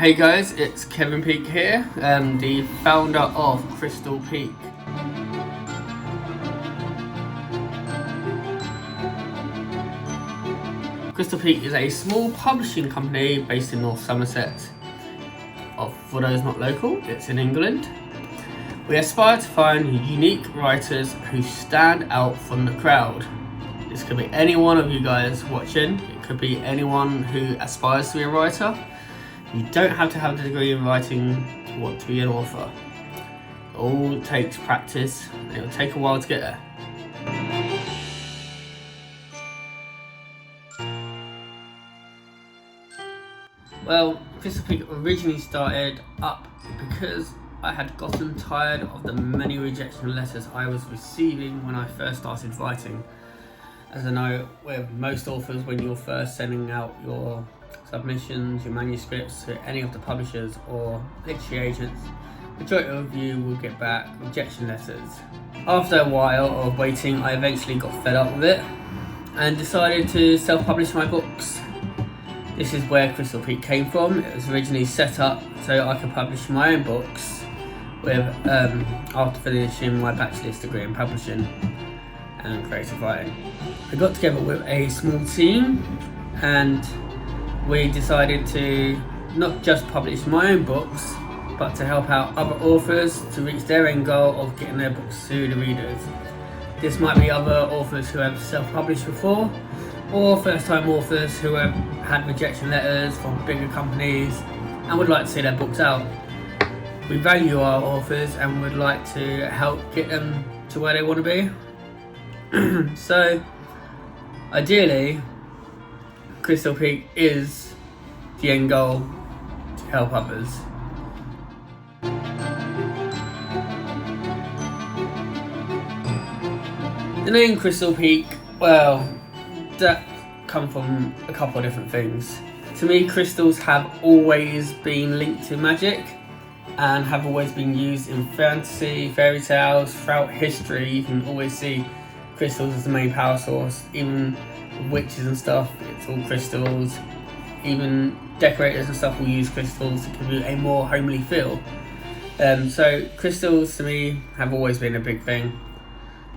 Hey guys, it's Kevin Peake here, the founder of Crystal Peake. Crystal Peake is a small publishing company based in North Somerset. For those not local, it's in England. We aspire to find unique writers who stand out from the crowd. This could be any one of you guys watching. It could be anyone who aspires to be a writer. You don't have to have a degree in writing to want to be an author. It all takes practice, and it will take a while to get there. Well, Crystal Peake originally started up because I had gotten tired of the many rejection letters I was receiving when I first started writing. As I know, with most authors, when you're first sending out your submissions, your manuscripts to any of the publishers or literary agents, the majority of you will get back rejection letters. After a while of waiting, I eventually got fed up with it and decided to self-publish my books. This is where Crystal Peake came from. It was originally set up so I could publish my own books with after finishing my bachelor's degree in publishing and creative writing. I got together with a small team and we decided to not just publish my own books, but to help out other authors to reach their end goal of getting their books to the readers. This might be other authors who have self-published before, or first-time authors who have had rejection letters from bigger companies and would like to see their books out. We value our authors and would like to help get them to where they want to be. So, ideally, Crystal Peake is the end goal to help others. The name Crystal Peake, well, that come from a couple of different things. To me, crystals have always been linked to magic and have always been used in fantasy, fairy tales, throughout history. You can always see crystals as the main power source. Even witches and stuff, it's all crystals. Even decorators and stuff will use crystals to give you a more homely feel. So crystals to me have always been a big thing.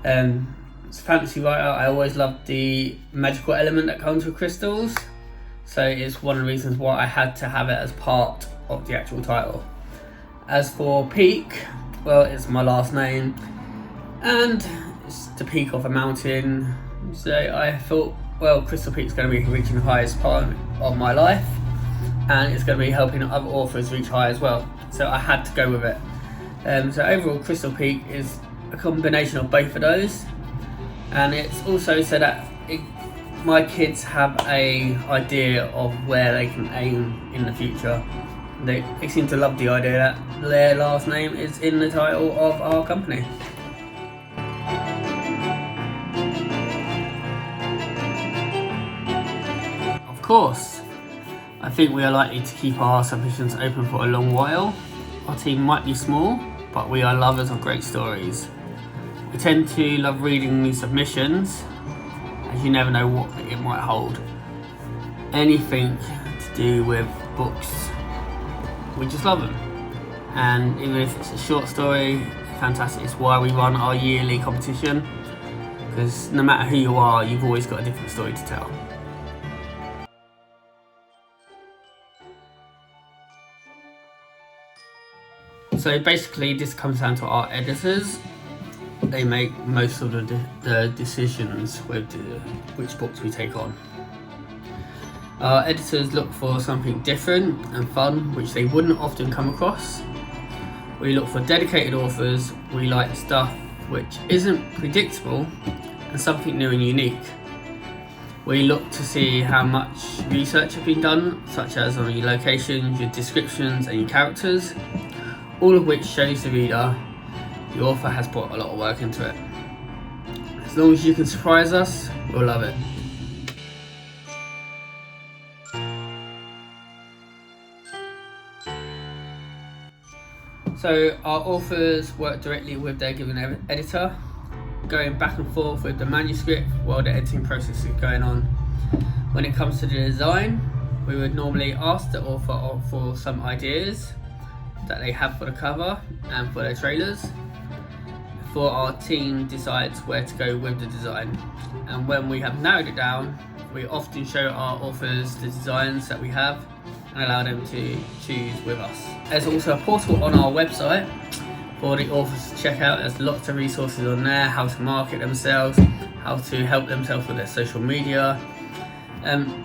As a fantasy writer, I always loved the magical element that comes with crystals, so it's one of the reasons why I had to have it as part of the actual title. As for Peak, well, it's my last name and it's the peak of a mountain, so I thought, well, Crystal Peake's going to be reaching the highest part of my life and it's going to be helping other authors reach high as well, so I had to go with it. So overall, Crystal Peake is a combination of both of those. And it's also so that my kids have a idea of where they can aim in the future. They seem to love the idea that their last name is in the title of our company. Of course, I think we are likely to keep our submissions open for a long while. Our team might be small, but we are lovers of great stories. We tend to love reading new submissions, as you never know what it might hold. Anything to do with books, we just love them. And even if it's a short story, fantastic. It's why we run our yearly competition, because no matter who you are, you've always got a different story to tell. So basically this comes down to our editors. They make most of the decisions with which books we take on. Our editors look for something different and fun, which they wouldn't often come across. We look for dedicated authors. We like stuff which isn't predictable and something new and unique. We look to see how much research has been done, such as on your locations, your descriptions and your characters, all of which shows the reader the author has put a lot of work into it. As long as you can surprise us, we'll love it. So our authors work directly with their given editor, going back and forth with the manuscript while the editing process is going on. When it comes to the design, we would normally ask the author for some ideas that they have for the cover and for their trailers before our team decides where to go with the design. And when we have narrowed it down, we often show our authors the designs that we have and allow them to choose with us. There's also a portal on our website for the authors to check out. There's lots of resources on there, how to market themselves, how to help themselves with their social media.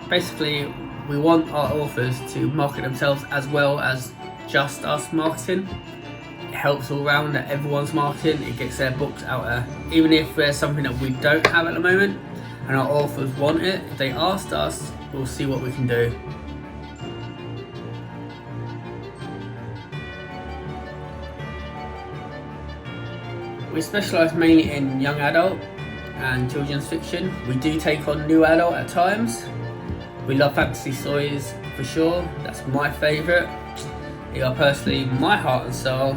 Basically, we want our authors to market themselves as well as just us marketing. It helps all round that everyone's marketing, it gets their books out there. Even if there's something that we don't have at the moment and our authors want it, if they asked us, we'll see what we can do. We specialise mainly in young adult and children's fiction. We do take on new adult at times. We love fantasy stories for sure, that's my favourite. They are personally my heart and soul,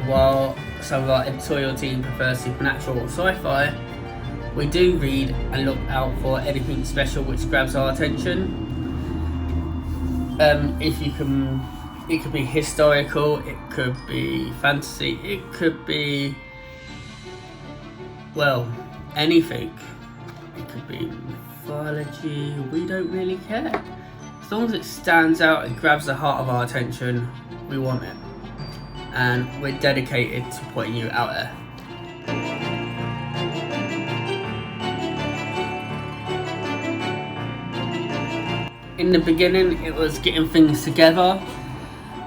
while some of our editorial team prefer supernatural or sci-fi. We do read and look out for anything special which grabs our attention. It could be historical, it could be fantasy, it could be, well, anything. It could be mythology, we don't really care. As long as it stands out and grabs the heart of our attention, we want it. And we're dedicated to putting you out there. In the beginning, it was getting things together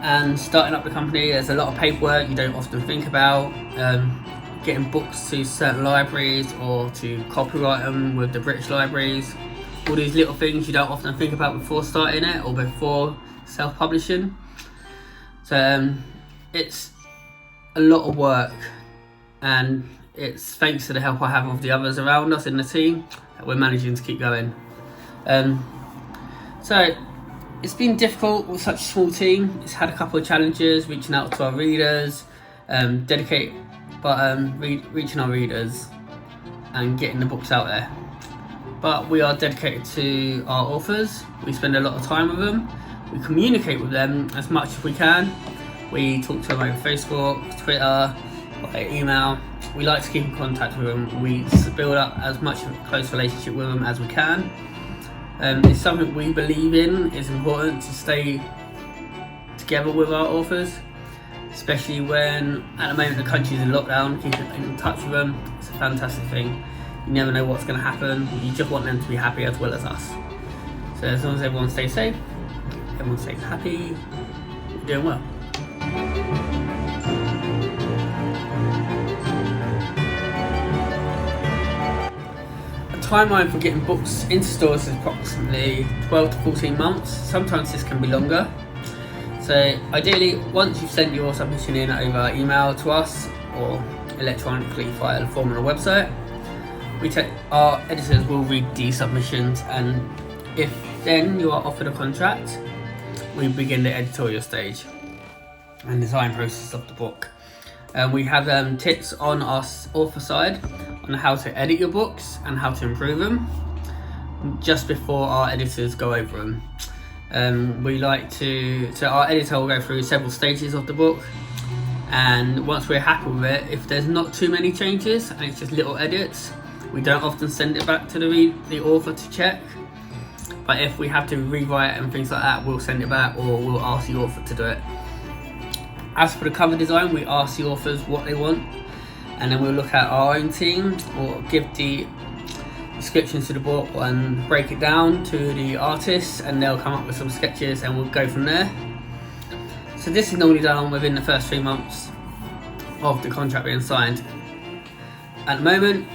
and starting up the company. There's a lot of paperwork you don't often think about. Getting books to certain libraries or to copyright them with the British libraries. All these little things you don't often think about before starting it or before self-publishing. So it's a lot of work, and it's thanks to the help I have of the others around us in the team that we're managing to keep going. So it's been difficult with such a small team. It's had a couple of challenges reaching out to our readers, reaching our readers and getting the books out there. But we are dedicated to our authors. We spend a lot of time with them. We communicate with them as much as we can. We talk to them over Facebook, Twitter, by email. We like to keep in contact with them. We build up as much of a close relationship with them as we can. It's something we believe in. It's important to stay together with our authors, especially when at the moment the country's in lockdown. Keep in touch with them. It's a fantastic thing. You never know what's going to happen. You just want them to be happy as well as us. So as long as everyone stays safe, everyone stays happy, we're doing well. A timeline for getting books into stores is approximately 12 to 14 months. Sometimes this can be longer. So ideally, once you've sent your submission in over email to us or electronically via the form on the website, our editors will read the submissions, and if then you are offered a contract, we begin the editorial stage and design process of the book. We have tips on our author side on how to edit your books and how to improve them just before our editors go over them. Our editor will go through several stages of the book, and once we're happy with it, if there's not too many changes and it's just little edits, we don't often send it back to the author to check. But if we have to rewrite and things like that, we'll send it back or we'll ask the author to do it. As for the cover design, we ask the authors what they want, and then we'll look at our own team or give the descriptions to the book and break it down to the artists, and they'll come up with some sketches and we'll go from there. So this is normally done within the first 3 months of the contract being signed. At the moment,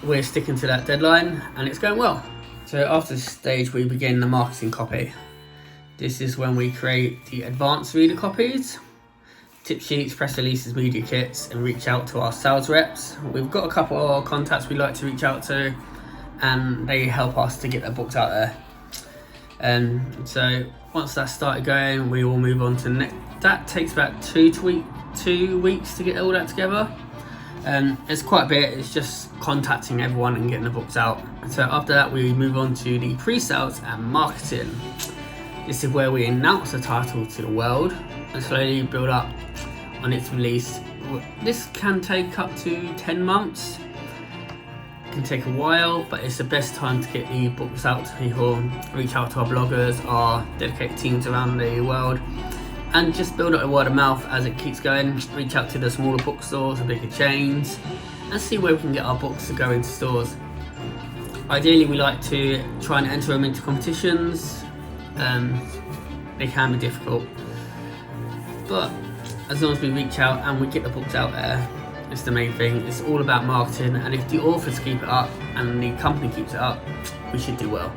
we're sticking to that deadline and it's going well. So after this stage, we begin the marketing copy. This is when we create the advanced reader copies, tip sheets, press releases, media kits, and reach out to our sales reps. We've got a couple of contacts we like to reach out to, and they help us to get their books out there. So once that's started going, we will move on to next. That takes about 2 weeks to get all that together. It's quite a bit. It's just contacting everyone and getting the books out. So after that, we move on to the pre-sales and marketing. This is where we announce the title to the world and slowly build up on its release. This can take up to 10 months. It can take a while, but it's the best time to get the books out to people. Reach out to our bloggers, our dedicated teams around the world, and just build up a word of mouth as it keeps going. Reach out to the smaller bookstores, the bigger chains, and see where we can get our books to go into stores. Ideally, we like to try and enter them into competitions. They can be difficult, but as long as we reach out and we get the books out there, it's the main thing. It's all about marketing, and if the authors keep it up and the company keeps it up, we should do well.